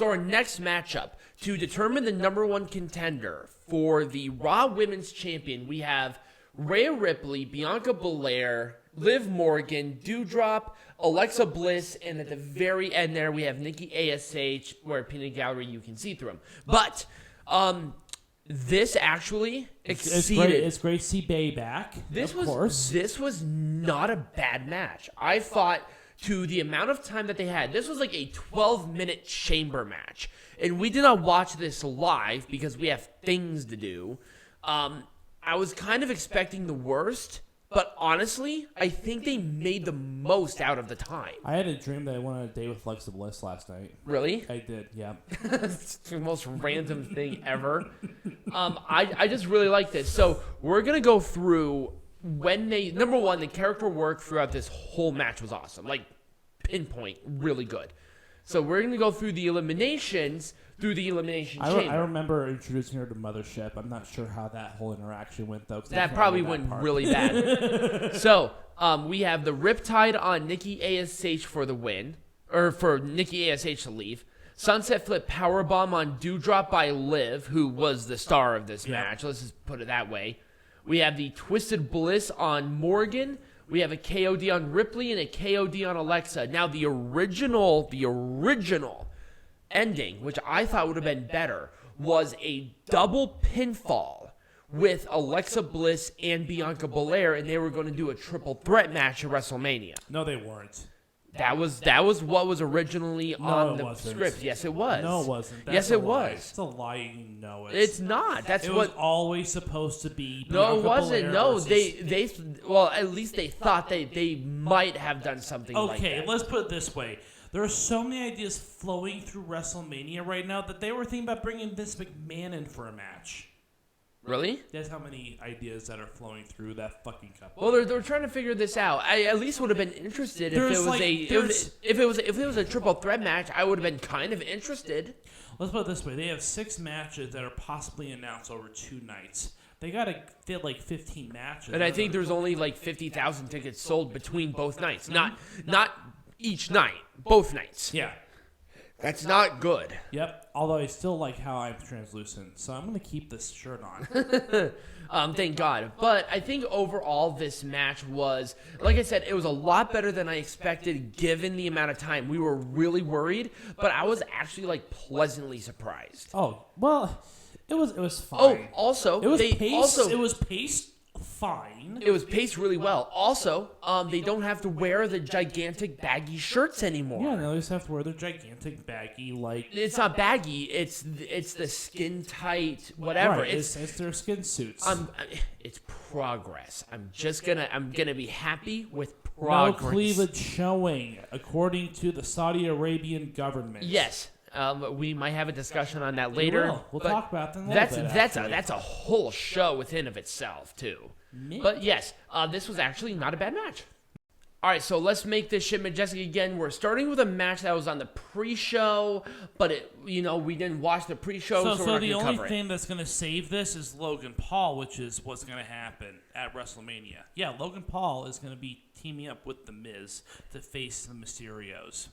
So our next matchup, to determine the number one contender for the Raw Women's Champion, we have Rhea Ripley, Bianca Belair, Liv Morgan, Doudrop, Alexa Bliss, and at the very end there, we have Nikki ASH, where peanut gallery you can see through them. But this actually exceeded. It's great to see Bay back. This was not a bad match. I thought, to the amount of time that they had, this was like a 12-minute chamber match. And we did not watch this live because we have things to do. I was kind of expecting the worst, but honestly, I think they made the most out of the time. I had a dream that I went on a date with Alexa Bliss last night. Really? I did, yeah. It's the most random thing ever. I just really like this. So we're going to go through when they... Number one, the character work throughout this whole match was awesome. Like, pinpoint, really good. So we're going to go through the eliminations... through the elimination chamber. I remember introducing her to Mothership. I'm not sure how that whole interaction went, though. That probably went really bad. So, we have the Riptide on Nikki ASH for the win. Or for Nikki ASH to leave. Sunset Flip Powerbomb on Doudrop by Liv, who was the star of this match. Let's just put it that way. We have the Twisted Bliss on Morgan. We have a KOD on Ripley and a KOD on Alexa. Now, the original ending, which I thought would have been better, was a double pinfall with Alexa Bliss and Bianca Belair, and they were going to do a triple threat match at WrestleMania. No, they weren't. That was what was originally on the script. Yes, it was. No, it wasn't. Yes, it was. It's a lie. You know it. It's not. It was always supposed to be. No, it wasn't. No, they well, at least they thought they might have done something like that. Okay, let's put it this way. There are so many ideas flowing through WrestleMania right now that they were thinking about bringing Vince McMahon in for a match. Really? That's how many ideas that are flowing through that fucking couple. Well, they're trying to figure this out. I at least would have been interested if it was a triple threat match. I would have been kind of interested. Let's put it this way: they have 6 matches that are possibly announced over 2 nights. They gotta fit like 15 matches. And I think there's only like 50,000 tickets sold between both nights. Not each night, both nights. Yeah. That's not good. Yep. Although I still like how I'm translucent, so I'm going to keep this shirt on. Thank God. But I think overall this match was, like I said, it was a lot better than I expected given the amount of time. We were really worried, but I was actually like pleasantly surprised. Oh, well, it was fine. Oh, also, it was paced fine. It was paced really well. Also, they don't have to wear the gigantic baggy shirts anymore. Yeah, they just have to wear the gigantic baggy, like... It's not baggy. It's the skin tight, whatever. Right, it's their skin suits. It's progress. I'm gonna be happy with progress. No cleavage showing, according to the Saudi Arabian government. Yes. We might have a discussion on that later. We'll talk about that in a little bit. That's a whole show within of itself, too. But yes, this was actually not a bad match. All right, so let's make this shit majestic again. We're starting with a match that was on the pre-show, but we didn't watch the pre-show, so we're not going to cover it. So the only thing that's going to save this is Logan Paul, which is what's going to happen at WrestleMania. Yeah, Logan Paul is going to be teaming up with The Miz to face the Mysterios.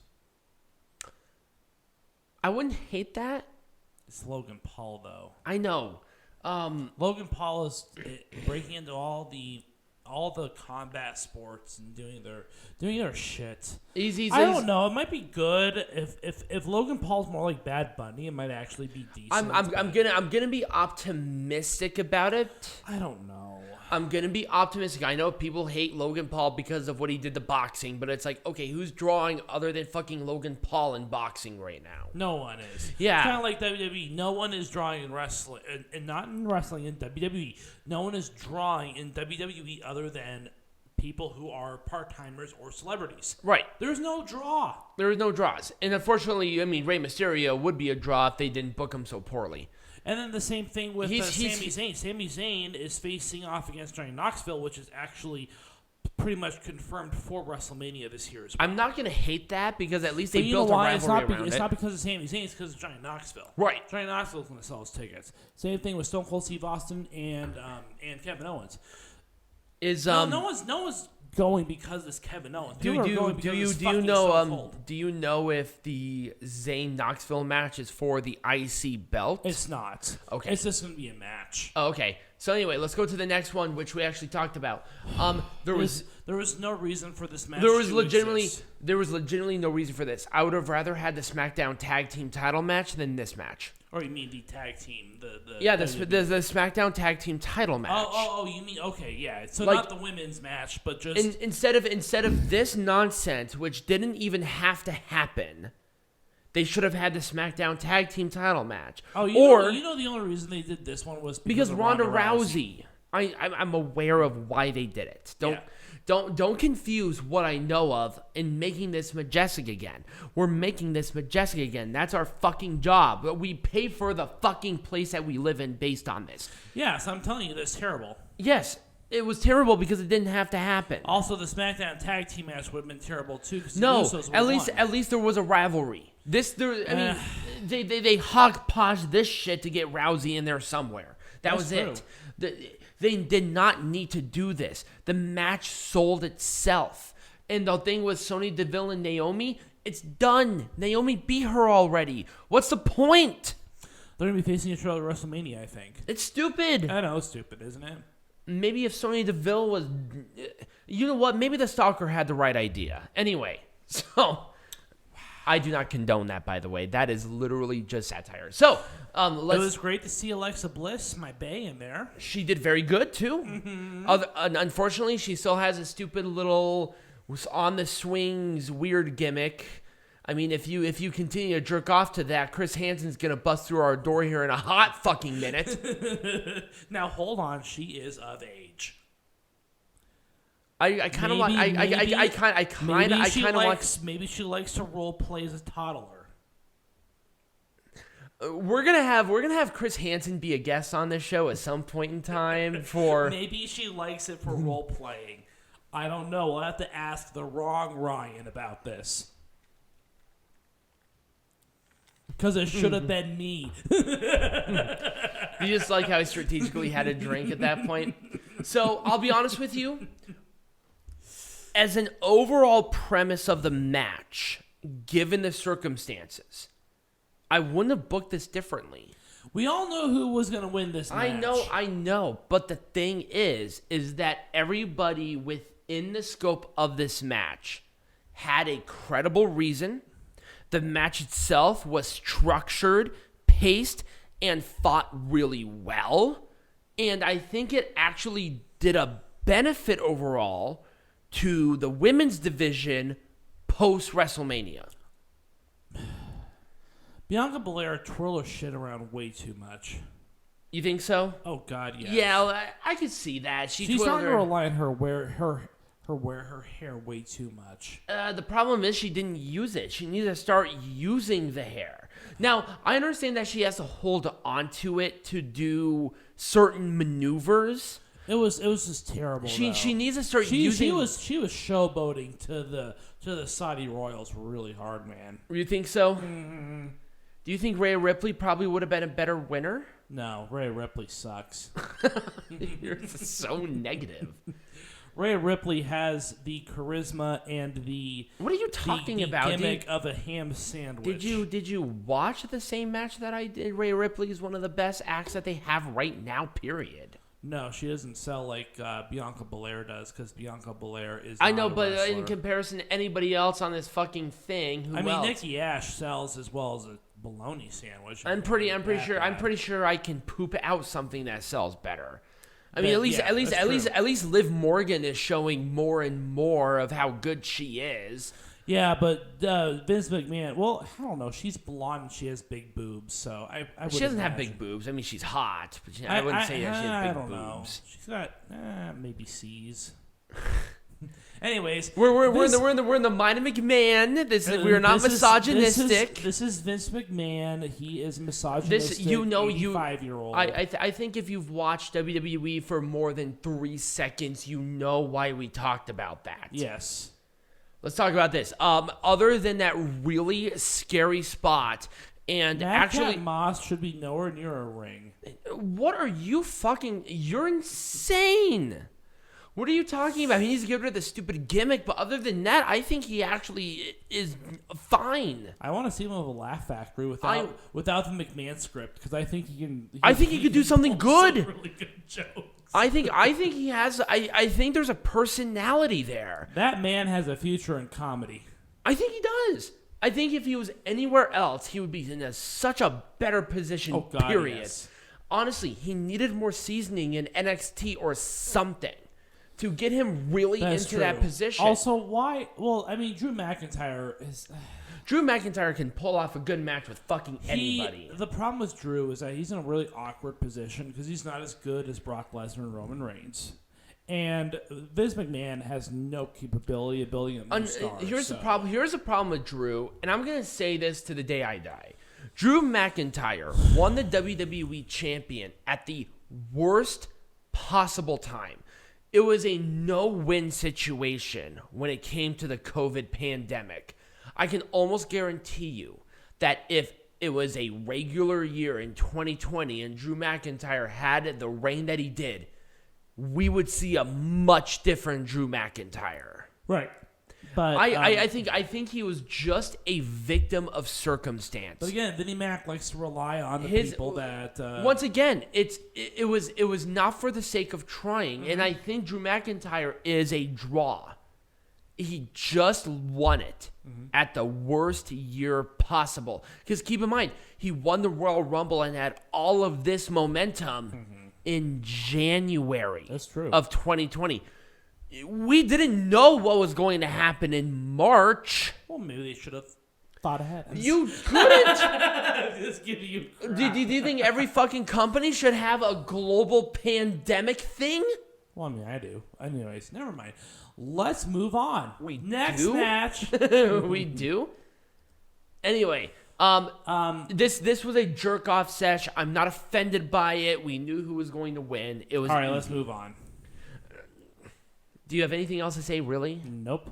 I wouldn't hate that. It's Logan Paul, though. I know. Logan Paul is breaking into all the combat sports and doing their shit. I don't know. It might be good if Logan Paul's more like Bad Bunny. It might actually be decent. I'm gonna be optimistic about it. I don't know. I'm going to be optimistic. I know people hate Logan Paul because of what he did to boxing, but it's like, okay, who's drawing other than fucking Logan Paul in boxing right now? No one is. Yeah. It's kind of like WWE. No one is drawing in wrestling, and not in wrestling, in WWE. No one is drawing in WWE other than people who are part-timers or celebrities. Right. There's no draw. There is no draws. And unfortunately, Rey Mysterio would be a draw if they didn't book him so poorly. And then the same thing with Sami Zayn. Sami Zayn is facing off against Johnny Knoxville, which is actually pretty much confirmed for WrestleMania this year as well. I'm not going to hate that because at least they built a rivalry around it. It's not because of Sami Zayn, it's because of Johnny Knoxville. Right. Johnny Knoxville's going to sell his tickets. Same thing with Stone Cold Steve Austin and Kevin Owens. No one's going because it's Kevin Owens. Do you know if the Zayn Knoxville match is for the IC belt? It's not. Okay. It's just going to be a match. Oh, okay. So anyway, let's go to the next one, which we actually talked about. There was no reason for this match. There was legitimately no reason for this. I would have rather had the SmackDown Tag Team Title match than this match. Or you mean the tag team? The SmackDown Tag Team Title match. Oh, you mean okay, yeah. So not the women's match, but just instead of this nonsense, which didn't even have to happen. They should have had the SmackDown Tag Team Title match. Oh, you know the only reason they did this one was because of Ronda Rousey. I'm aware of why they did it. Don't confuse what I know of in making this majestic again. We're making this majestic again. That's our fucking job. We pay for the fucking place that we live in based on this. Yes, I'm telling you, that's terrible. Yes, it was terrible because it didn't have to happen. Also, the SmackDown Tag Team match would have been terrible too. No, at least there was a rivalry. They hodgepodged this shit to get Rousey in there somewhere. That was true. It. They did not need to do this. The match sold itself. And the thing with Sonya Deville and Naomi, it's done. Naomi beat her already. What's the point? They're going to be facing each other at WrestleMania, I think. It's stupid. I know, it's stupid, isn't it? Maybe if Sonya Deville was... You know what? Maybe the stalker had the right idea. Anyway, so... I do not condone that, by the way. That is literally just satire. So, it was great to see Alexa Bliss, my bae, in there. She did very good, too. Mm-hmm. Unfortunately, she still has a stupid little on-the-swings weird gimmick. I mean, if you continue to jerk off to that, Chris Hansen's going to bust through our door here in a hot fucking minute. Now, hold on. She is of age. I kind of want. Maybe she likes to role play as a toddler. We're gonna have Chris Hansen be a guest on this show at some point in time. For maybe she likes it for role playing. I don't know. We'll have to ask the wrong Ryan about this. Because it should have been me. You just like how I strategically had a drink at that point. So I'll be honest with you. As an overall premise of the match, given the circumstances, I wouldn't have booked this differently. We all know who was going to win this match. I know. But the thing is that everybody within the scope of this match had a credible reason. The match itself was structured, paced, and fought really well. And I think it actually did a benefit overall to the women's division post-WrestleMania. Bianca Belair twirls shit around way too much. You think so? Oh, God, yes. Yeah, I could see that. She's starting to rely on her wear her hair way too much. The problem is she didn't use it. She needs to start using the hair. Now, I understand that she has to hold onto it to do certain maneuvers. It was just terrible. She needs to start using. She was showboating to the Saudi royals really hard, man. You think so? Mm-hmm. Do you think Rhea Ripley probably would have been a better winner? No, Rhea Ripley sucks. You're so negative. Rhea Ripley has the charisma and the what are you talking about? Gimmick of a ham sandwich. Did you watch the same match that I did? Rhea Ripley is one of the best acts that they have right now. Period. No, she doesn't sell like Bianca Belair does, because Bianca Belair is. I know, but in comparison to anybody else on this fucking thing, I mean, Nikki Ash sells as well as a bologna sandwich. I'm pretty sure I can poop out something that sells better. I mean, at least Liv Morgan is showing more and more of how good she is. Yeah, but Vince McMahon, well, I don't know. She's blonde and she has big boobs, so she doesn't have big boobs. I mean, she's hot, but I wouldn't say that she has big boobs. Know. She's got maybe C's. Anyways, we're in the mind of McMahon. We are not misogynistic. This is Vince McMahon. He is misogynistic. 85-year-old. I think if you've watched WWE for more than 3 seconds, you know why we talked about that. Yes. Let's talk about this. Other than that really scary spot, and Madcap Moss should be nowhere near a ring. What are you fucking? You're insane. What are you talking about? He needs to get rid of the stupid gimmick, but other than that, I think he actually is fine. I want to see him with a Laugh Factory without the McMahon script because I think he can. I think he could do something good. Some really good jokes. I think he has. I think there's a personality there. That man has a future in comedy. I think he does. I think if he was anywhere else, he would be in such a better position. Oh, God, period. Yes. Honestly, he needed more seasoning in NXT or something to get him really into that position. Also, why? Well, I mean, Drew McIntyre is. Drew McIntyre can pull off a good match with fucking anybody. The problem with Drew is that he's in a really awkward position because he's not as good as Brock Lesnar and Roman Reigns. And Vince McMahon has no capability of building a star. Here's the problem. Here's the problem with Drew, and I'm going to say this to the day I die. Drew McIntyre won the WWE champion at the worst possible time. It was a no-win situation when it came to the COVID pandemic. I can almost guarantee you that if it was a regular year in 2020 and Drew McIntyre had the reign that he did, we would see a much different Drew McIntyre. Right. But I think he was just a victim of circumstance. But again, Vinnie Mac likes to rely on the people that. Once again, it was not for the sake of trying, and I think Drew McIntyre is a draw. He just won it at the worst year possible. Because keep in mind, he won the Royal Rumble and had all of this momentum in January. That's true. Of 2020. We didn't know what was going to happen in March. Well, maybe they should have thought ahead. You couldn't. Just giving you crap. Do you think every fucking company should have a global pandemic thing? Well, I mean, I do. Anyways, never mind. Let's move on. Next do? match. We do? Anyway, this was a jerk-off sesh. I'm not offended by it. We knew who was going to win. It was all right, let's move on. Do you have anything else to say, really? Nope.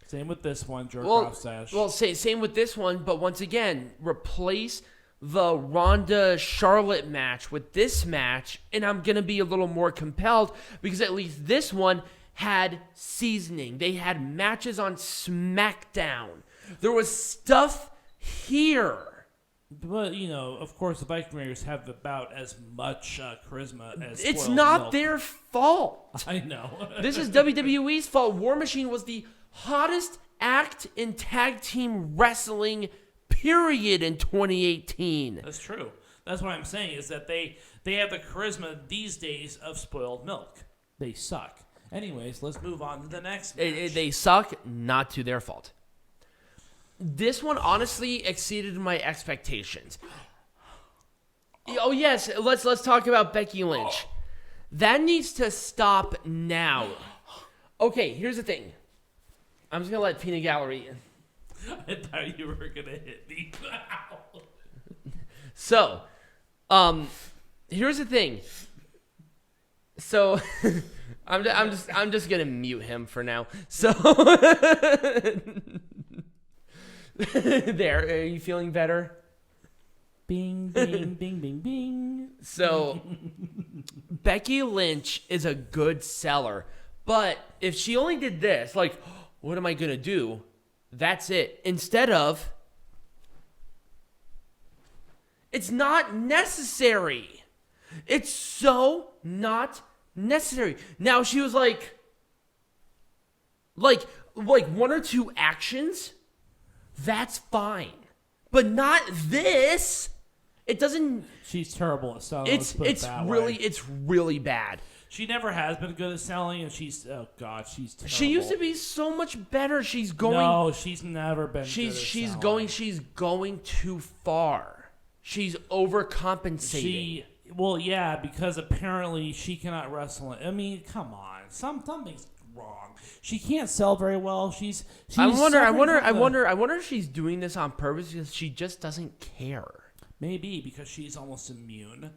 Same with this one, jerk-off sesh. Well, same with this one, but once again, replace the Ronda Charlotte match with this match, and I'm going to be a little more compelled because at least this one had seasoning. They had matches on SmackDown. There was stuff here. But, of course, the Viking Raiders have about as much charisma as It's not their fault. I know. This is WWE's fault. War Machine was the hottest act in tag team wrestling, period, in 2018. That's true. That's what I'm saying, is that they have the charisma these days of spoiled milk. They suck. Anyways, let's move on to the next match. They suck, not to their fault. This one honestly exceeded my expectations. Oh yes, let's talk about Becky Lynch. That needs to stop now. Okay, here's the thing. I'm just gonna let Peanut Gallery in. I thought you were gonna hit me. So, here's the thing. So, I'm just gonna mute him for now. So. There, are you feeling better? Bing, bing, bing, bing, bing. So, Becky Lynch is a good seller, but if she only did this, like, what am I going to do? That's it. Instead of, it's not necessary. It's so not necessary. Now, she was like one or two actions. That's fine, but not this. It doesn't. She's terrible at selling. It's really bad. She never has been good at selling, and she's terrible. She used to be so much better. She's going. No, she's never been. She's selling. She's going too far. She's overcompensating. Well, yeah, because apparently she cannot wrestle. I mean, come on, something's wrong. She can't sell very well. I wonder if she's doing this on purpose because she just doesn't care. Maybe because she's almost immune.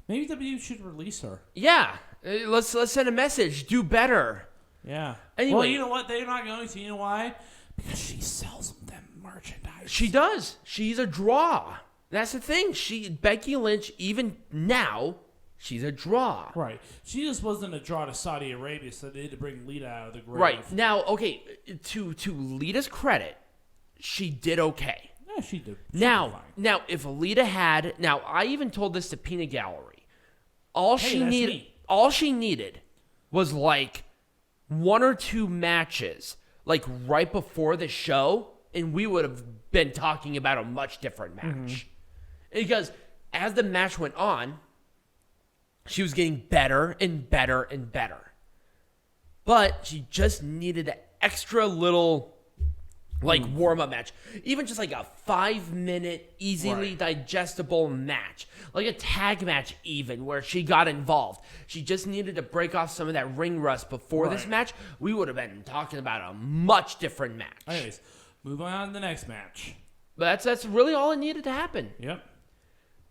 Maybe WWE should release her. Yeah, let's send a message. Do better. Yeah. Anyway, well, you know what? They're not going to. You know why? Because she sells them merchandise. She does. She's a draw. That's the thing. Becky Lynch, even now, She's a draw. Right. She just wasn't a draw to Saudi Arabia, so they had to bring Lita out of the grave. Right. Now, okay, to Lita's credit, she did okay. Yeah, she did. Now, if Lita had... Now, I even told this to Peanut Gallery. All she needed was, like, 1 or 2 matches, like, right before the show, and we would have been talking about a much different match. Because as the match went on, she was getting better and better and better. But she just needed an extra little, like, warm-up match. Even just, like, a 5-minute, easily digestible match. Like a tag match even, where she got involved. She just needed to break off some of that ring rust before this match. We would have been talking about a much different match. Anyways, move on to the next match. But that's really all it needed to happen. Yep.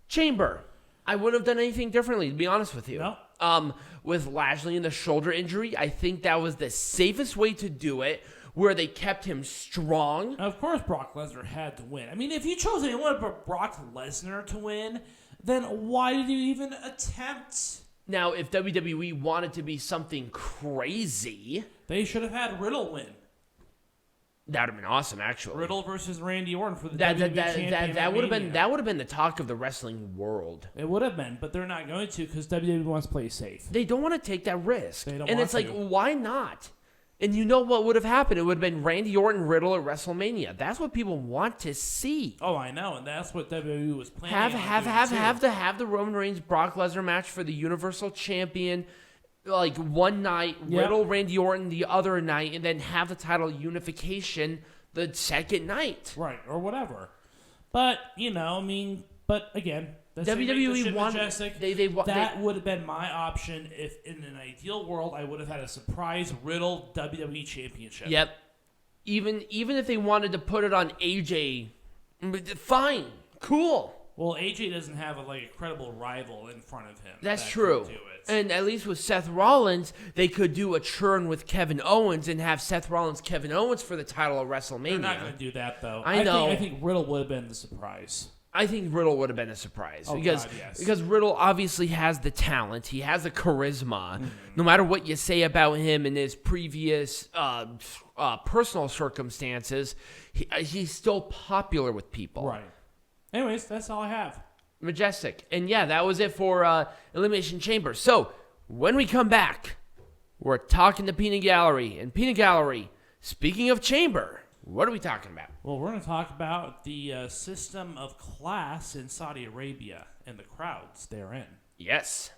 Chamber. I wouldn't have done anything differently, to be honest with you. No. With Lashley and the shoulder injury, I think that was the safest way to do it, where they kept him strong. Of course Brock Lesnar had to win. I mean, if you chose anyone but Brock Lesnar to win, then why did you even attempt? Now, if WWE wanted to be something crazy... They should have had Riddle win. That would have been awesome, actually. Riddle versus Randy Orton for the WWE Champion. That would have been the talk of the wrestling world. It would have been, but they're not going to because WWE wants to play safe. They don't want to take that risk. They don't and want it's like, to. why not? And you know what would have happened? It would have been Randy Orton Riddle at WrestleMania. That's what people want to see. Oh, I know, and that's what WWE was planning. Have the Roman Reigns Brock Lesnar match for the Universal Champion. Like one night, Riddle, Randy Orton the other night, and then have the title unification the second night. Right, or whatever. But, you know, I mean, but again, that's WWE wanted... Majestic. That would have been my option if, in an ideal world, I would have had a surprise Riddle WWE Championship. Yep. Even if they wanted to put it on AJ, fine, cool. Well, AJ doesn't have a credible rival in front of him. That's true. And at least with Seth Rollins, they could do a churn with Kevin Owens and have Seth Rollins, Kevin Owens for the title of WrestleMania. They're not going to do that, though. I know. I think Riddle would have been the surprise. I think Riddle would have been a surprise. Oh, because, God, yes. Because Riddle obviously has the talent. He has the charisma. No matter what you say about him in his previous personal circumstances, he's still popular with people. Right. Anyways, that's all I have. Majestic. And yeah, that was it for Elimination Chamber. So, when we come back, we're talking to Peanut Gallery. And Peanut Gallery, speaking of Chamber, what are we talking about? Well, we're going to talk about the system of class in Saudi Arabia and the crowds therein. Yes.